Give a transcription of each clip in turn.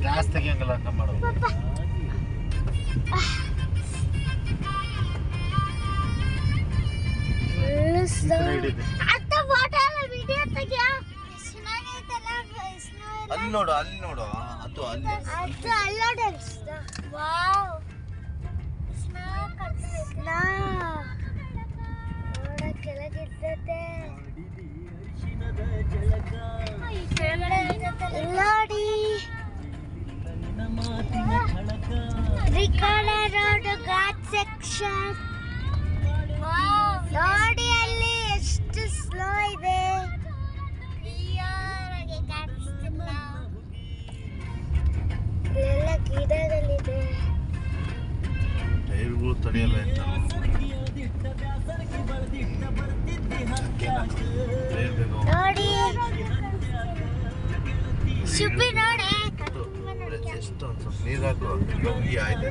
Glass ತೆಗಿಯಂಗಿಲ್ಲ ಹಂಗ ಮಾಡೋದು. ಅಲ್ಲಿ ನೋಡು ಅಲ್ಲಿ ನೋಡು ಅದು ಅಲ್ಲಿ ಕೆಳಗಿದ್ದತೆ ರೋಡ್ ಘಾಟ್ ಸೆಕ್ಷನ್ ನೋಡಿ, ಅಲ್ಲಿ ಎಷ್ಟು ಸ್ಲೋ ಇದೆ. ಇಲ್ಲೆಲ್ಲ ಗಿಡಗಳಿದೆ. ಟೈರ್ಗಳು ತಡೆಯಲ್ಲ ನೋಡಿ ಶುಭಿ ನೋಡಿ ಎಷ್ಟು ಒಂದು ಸ್ವಲ್ಪ ನೀರು ಹಾಕು ಯೋಗಿ ಆಯ್ತು.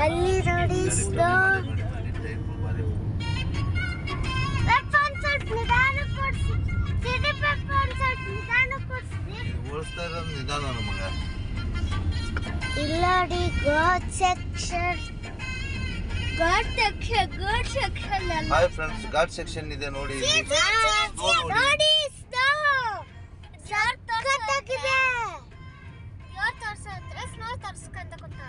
ಅಲ್ಲಿ ನೋಡಿ ಸ್ಲೋ ಓಡಿಸ್ತಾ ಇರೋದು ನಿಧಾನ ನಮಗ. ಇಲ್ಲಡಿ ghat section hi friends, ghat section ಇದೆ ನೋಡಿ. ನೋಡಿ ಸಖತ್ತಾಗಿದೆ. ಸ್ನೋ ತೋರ್ಸ್ಕೊಂತ ಕೂತ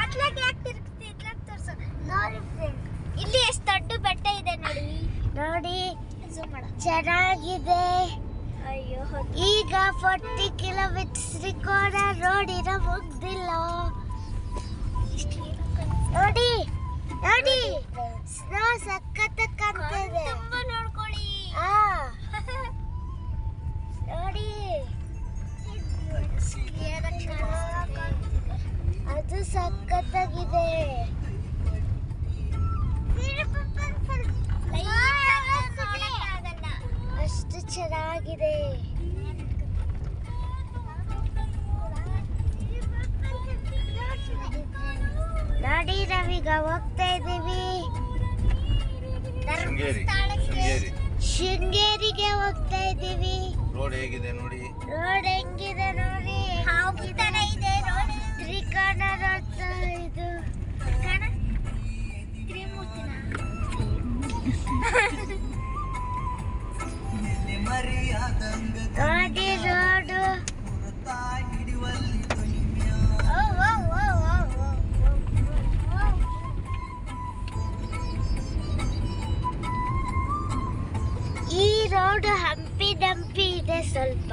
ಅಟ್ಲಾಗೆ ಯಾಕೆ ತಿರುಗ್ತಿ ಇಟ್ಲಾಗೆ ತೋರ್ಸು. ನೋಡಿ ಫ್ರೆಂಡ್, ಇಲ್ಲಿ ಎಷ್ಟು ದೊಡ್ಡ ಬೆಟ್ಟ ಇದೆ ನೋಡಿ. ನೋಡಿ ಚೆನ್ನಾಗಿದೆ. ಅಯ್ಯೋ, ಈಗ 40 ಕಿಲೋಮೀಟರ್ಸ್ ರಿಕಾರ್ಡ್ ರೋಡಿನ ಮುಗ್ದಿಲ್ಲ. ನೋಡಿ ನೋಡಿ ಸ್ನೋ ಸಖತ್ ಕಾಣ್ತಿದೆ. ನೋಡ್ಕೊಳ್ಳಿ. ನೋಡಿ ಅದು ಸಖತ್ತಾಗಿದೆ. ಅಷ್ಟು ಚೆನ್ನಾಗಿದೆ. ನೋಡಿ ನಾವೀಗ ಹೋಗ್ತಾ ಇದ್ದೀವಿ ಶೃಂಗೇರಿಗೆ ಹೋಗ್ತಾ ಇದ್ದೀವಿ. ರೋಡ್ ಹೇಗಿದೆ ನೋಡಿ. ರೋಡ್ ಹೆಂಗಿದೆ ನೋಡಿ. ಇದೆ ನೋಡಿ. ತ್ರಿಕೋನ ಇದು ನೋಡಿ ರೋಡು. ಈ ರೋಡ್ ಹಂಪಿ ಡಂಪಿ ಇದೆ ಸ್ವಲ್ಪ.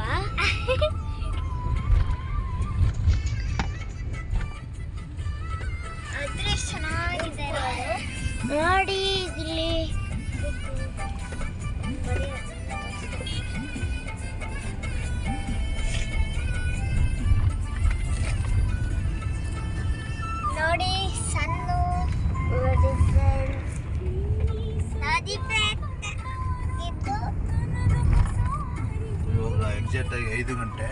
ಆದ್ರೆ ಚೆನ್ನಾಗಿದೆ ನೋಡಿ. ಇಲ್ಲಿ ನೋಡಿ ಸಣ್ಣ ನದಿ ಫ್ರೆಂಡ್ಸ್. ಇದು ಇವಾಗ ಎಕ್ಸಾಕ್ಟ್ ಆಗಿ 5 ಗಂಟೆ.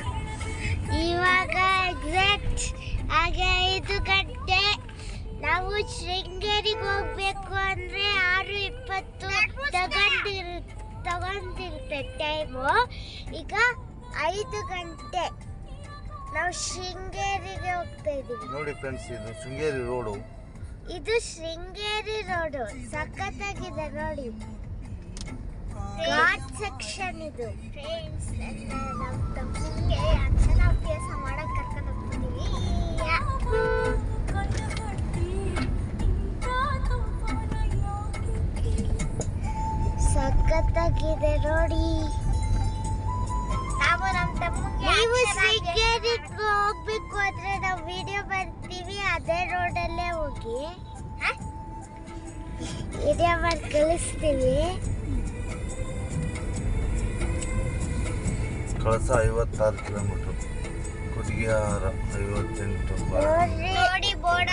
ಇವಾಗ ಎಕ್ಸಾಕ್ಟ್ ಹಾಗೆ 5 ಗಂಟೆ. ನಾವು ಶೃಂಗೇರಿಗೆ ಹೋಗ್ಬೇಕು ಅಂದ್ರೆ 6:20 ತಗೊಂಡಿರುತ್ತೆ ಟೈಮು. ಈಗ 5 ಗಂಟೆ. ನಾವು ಶೃಂಗೇರಿಗೆ ಹೋಗ್ತಾ ಇದೀವಿ ನೋಡಿ ಫ್ರೆಂಡ್ಸ್, ಇದು ಶೃಂಗೇರಿ ರೋಡು. ಇದು ಶೃಂಗೇರಿ ರೋಡು ಸಖತ್ತಾಗಿದೆ ನೋಡಿ. ಘಾಟ್ ಸೆಕ್ಷನ್ ಇದು ಫ್ರೆಂಡ್ಸ್. ನಮ್ಮ ತಮ್ಮನಿಗೆ ಅಕ್ಷರಾಭ್ಯಾಸ ಮಾಡಕ್ ಕರ್ಕೊಂಡು ಹೋಗ್ತಿದೀವಿ. ಸಖತ್ತಾಗಿದೆ ನೋಡಿ. ನೀವು ಶೃಂಗೇರಿಗೆ ಹೋಗ್ಬೇಕು ಅಂದ್ರೆ ನಾವು ವಿಡಿಯೋ ಬರ್ತೀವಿ, ಅದೇ ರೋಡಲ್ಲೇ ಹೋಗಿ ವಿಡಿಯೋ ಮಾಡಿ ಕಳಿಸ್ತೀವಿ. ಕಳಸ 56 ಕಿಲೋಮೀಟರ್, ಕುದಿಯಾರ 58, ನೋಡಿ ಬೋಡ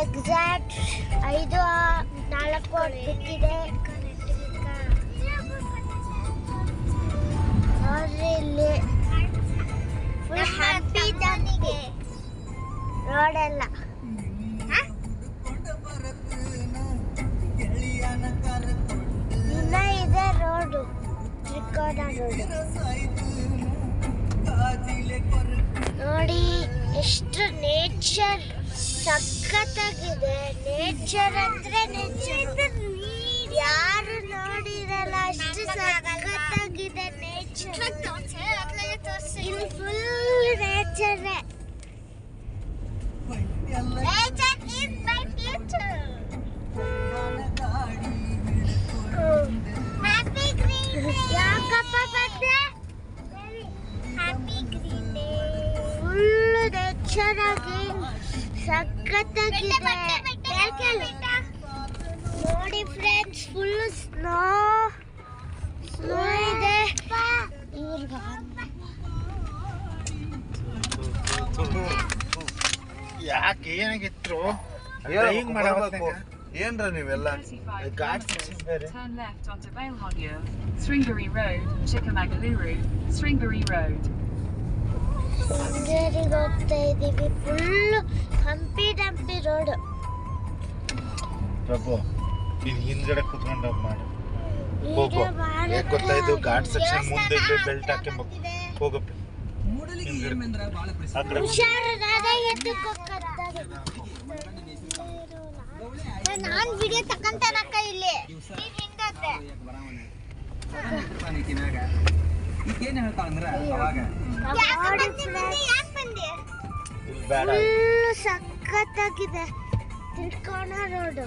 ಎಕ್ಸಾಕ್ಟ್ 5:04 ಬಿಟ್ಟಿದೆ. ನೋಡ್ರಿ ಇಲ್ಲಿ ಫುಲ್ ಹ್ಯಾಪಿ ದಾನಿಗೆ ರೋಡ್ ಎಲ್ಲ. ಇನ್ನ ಇದೆ ರೋಡು, ತ್ರಿಕೋನ ರೋಡು. ಎಷ್ಟು ನೇಚರ್ ಸಖತ್ತಾಗಿದೆ. ನೇಚರ್ ಅಂದ್ರೆ ನೇಚರ್, ಯಾರು ನೋಡಿರಲ್ಲ ಅಷ್ಟು ಸಖತ್ತಾಗಿದೆ ನೇಚರ್. ಇಲ್ಲಿ full nature. Nature is my future. Happy green day. ಯಾಕಪ್ಪ ಬಂದೆ? Happy green day. Full nature ಆಗಿ ಸಖತ್ತಾಗಿದೆ. ನೋಡಿ ಫ್ರೆಂಡ್ಸ್, ಫುಲ್ ಸ್ನೋ ಇದೆ. ಯಾಕೆ ಏನಾಗಿತ್ತು ಹಿಂಗ್ ಮಾಡಬೇಕು ಏನ್ರ ನೀವೆಲ್ಲ ಗಾಡಿ Turn left onto Bailhonyer, Sringeri Road, Chikamagaluru, Sringeri Road. ಶೃಂಗೇರಿಗೆ ಹೋಗ್ತಾ ಇದೀವಿ. Full Hampi road. ಪ್ರಭು ಇದು ಹಿಂದ್ಗಡೆ ಕುತ್ಕೊಂಡು ಮಾಡಿ ಹೋಗು. ಯಾಕೆ ಗೊತ್ತಾ, ಇದು ಘಾಟ್ ಸೆಕ್ಷನ್ ಮುಂದೆ ಬೆಲ್ಟ್ ಹಾಕಬೇಕು. ಹೋಗಪ್ಪ ಆ ಕಡೆ. ಹುಷಾರು, ನಾನೇ ನಾನು ವಿಡಿಯೋ ತಕೊಂತಾನಕ್ಕ ಇಲ್ಲಿ. ನೀನ್ ಹಿಂಗತ್ತೆ ಇಲ್ಲಿ ಬೇಡ. ಫುಲ್ ಸಖತ್ತಾಗಿದೆ. ತಿಳ್ಕೋಣ ರೋಡು.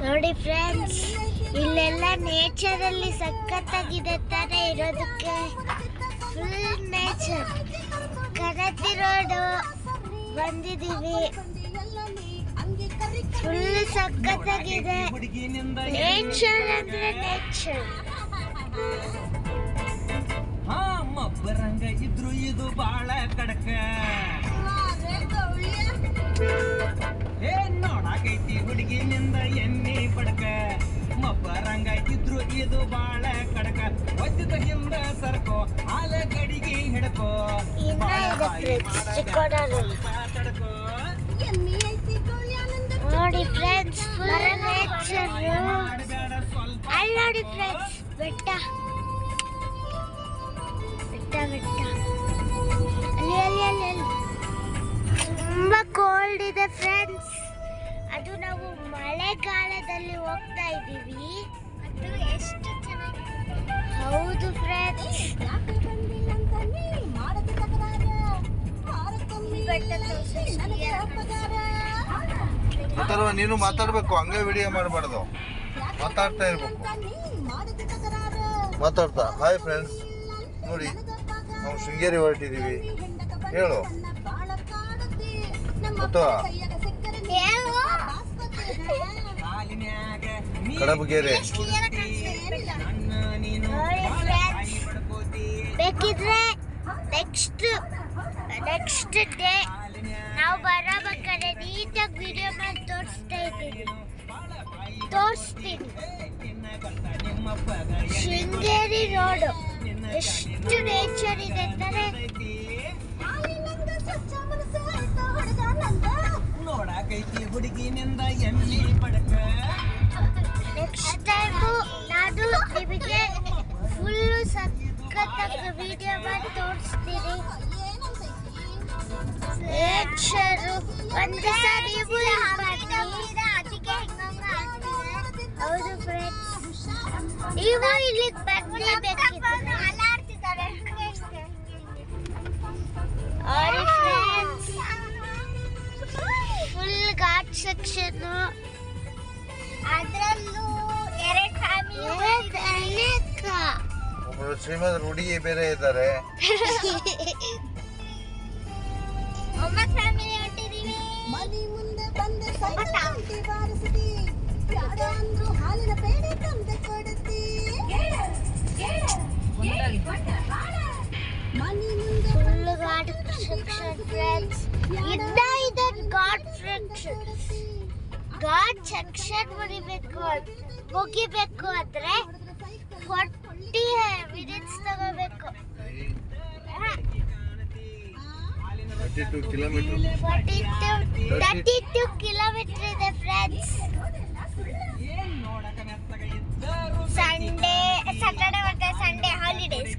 ನೋಡಿ ಫ್ರೆಂಡ್ಸ್, ಇಲ್ಲೆಲ್ಲ ನೇಚರ್ ಅಲ್ಲಿ ಸಖತ್ತಾಗಿದೆ ತಾನೇ ಇರೋದಕ್ಕೆ. Full nature. ಕನತಿ ರೋಡು ಬಂದಿದ್ದೀವಿ. ಫುಲ್ ಸಖತ್ತಾಗಿದೆ. ನೇಚರ್ ಅಂದ್ರೆ ನೇಚರ್. ಮಬ್ಬರಂಗ ಇದ್ರು ಇದು ಬಾಳ ಕಡಕ. ಏನ್ ನೋಡಾಕೈತಿ ಹುಡುಗಿನಿಂದ ಎಣ್ಣೆ ಪಡಕ. ಮಬ್ಬರಂಗ ಇದ್ರು ಇದು ಬಾಳ ಕಡಕ. ಒದ್ದ ಹಿಂದ ಸರ್ಕೋ ಹಾಲ ಗಡಿಗೆ ಹಿಡಕೋ. ನೋಡಿ ಫ್ರೆಂಡ್ಸ್, ಫುಲ್ ನೇಚರ್. ಅಲ್ಲಿ ನೋಡಿ ಫ್ರೆಂಡ್ಸ್, ಬೆಟ್ಟ ಬೆಟ್ಟ ಬೆಟ್ಟ. ಅಲ್ಲಿ ತುಂಬಾ ಕೋಲ್ಡ್ ಇದೆ ಫ್ರೆಂಡ್ಸ್. ಅದು ನಾವು ಮಳೆಗಾಲದಲ್ಲಿ ಹೋಗ್ತಾ ಇದ್ದೀವಿ. ಅದು ಎಷ್ಟು ಚೆನ್ನಾಗಿದೆ. ಹೌದು ಫ್ರೆಂಡ್ಸ್. ಗೊತ್ತಲ್ವಾ, ನೀನು ಮಾತಾಡ್ಬೇಕು, ಹಂಗೆ ವಿಡಿಯೋ ಮಾಡಬಾರ್ದು, ಮಾತಾಡ್ತಾ ಇರ್ಬೇಕು. ಮಾತಾಡ್ತಾ ಹಾಯ್ ಫ್ರೆಂಡ್ಸ್, ನೋಡಿ ನಾವು ಶೃಂಗೇರಿ ಹೊರಟಿದ್ದೀವಿ. ಹೇಳು ಗೊತ್ತಾ? ಕಡಬಗೆರೆ. ಬೇಕಿದ್ರೆ ನೆಕ್ಸ್ಟ್ ಡೇ ನಾವು ಬರಬೇಕಾದ್ರೆ ನೀಟಾಗಿ ವಿಡಿಯೋ ಮಾಡಿ ತೋರಿಸ್ತೀನಿ. ಶೃಂಗೇರಿ ರೋಡು ಎಷ್ಟು ನೇಚರ್ ಇದೆ ಅಂತಾರೆ. ನೋಡಾಕೈತಿ ಹುಡುಗಿನಿಂದ ಎಣ್ಣೆ ಪಡಕ. ನೆಕ್ಸ್ಟ್ ಟೈಮು ನಾನು ನಿಮಗೆ ಫುಲ್ಲು ಸಖತ್ತಾಗಿ ವಿಡಿಯೋ ಮಾಡಿ ತೋರಿಸ್ತೀನಿ. ನೇಚರು ಒಂದು ಸಾರಿ ಹೌದು ಫ್ರೆಂಡ್ಸ್, ನೀವು ಇಲ್ಲಿಗೆ ಬರಲೇಬೇಕಿತ್ತು. Friends, full ghat section. ಅದರಲ್ಲೂ 2 ಫ್ಯಾಮಿಲಿ. ಒಬ್ಬರು ಶ್ರೀಮಂತ ಹುಡುಗಿ ಬೇರೆ ಇದ್ದಾರೆ. 9 ಫ್ಯಾಮಿಲಿ ಹೊಂಟಿದೀವಿ. ಮನಿ ಮುಂದೆ ಬಂದೆ ಸೈಕಲ್ ಬಾರಿಸಿದಿ. ಯಾರು ಅಂದ್ರು ಹಾಲಿನ ಪೇಡೆ ತಂದೆ ಕೊಡುತ್ತಿ. ಮನಿ ಮುಂದೆ ಫುಲ್ ಘಾಟ್ ಸೆಕ್ಷನ್ ಫ್ರೆಂಡ್ಸ್. ಇದ್ದ ಇದೆ ಘಾಟ್ ಸೆಕ್ಷನ್. ಘಾಟ್ ಸೆಕ್ಷನ್ ಮುಗಿಬೇಕು ಅಂದ್ರೆ 40 ಮಿನಿಟ್ಸ್ ತಗೋಬೇಕು. 32 ಕಿಲೋಮೀಟರ್. 32 ಕಿಲೋಮೀಟರ್ ಇದೆ ಫ್ರೆಂಡ್ಸ್. ಸ್ಯಾಟರ್ಡೆ ಮತ್ತೆ ಸಂಡೇ ಹಾಲಿಡೇಸ್,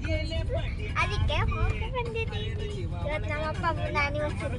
ಅದಕ್ಕೆ ಹೋಗಿ ಬಂದಿದ್ದೀವಿ. ಇವತ್ತು ನಮ್ಮಪ್ಪ ಅಮ್ಮನ ಆನಿವರ್ಸರಿ.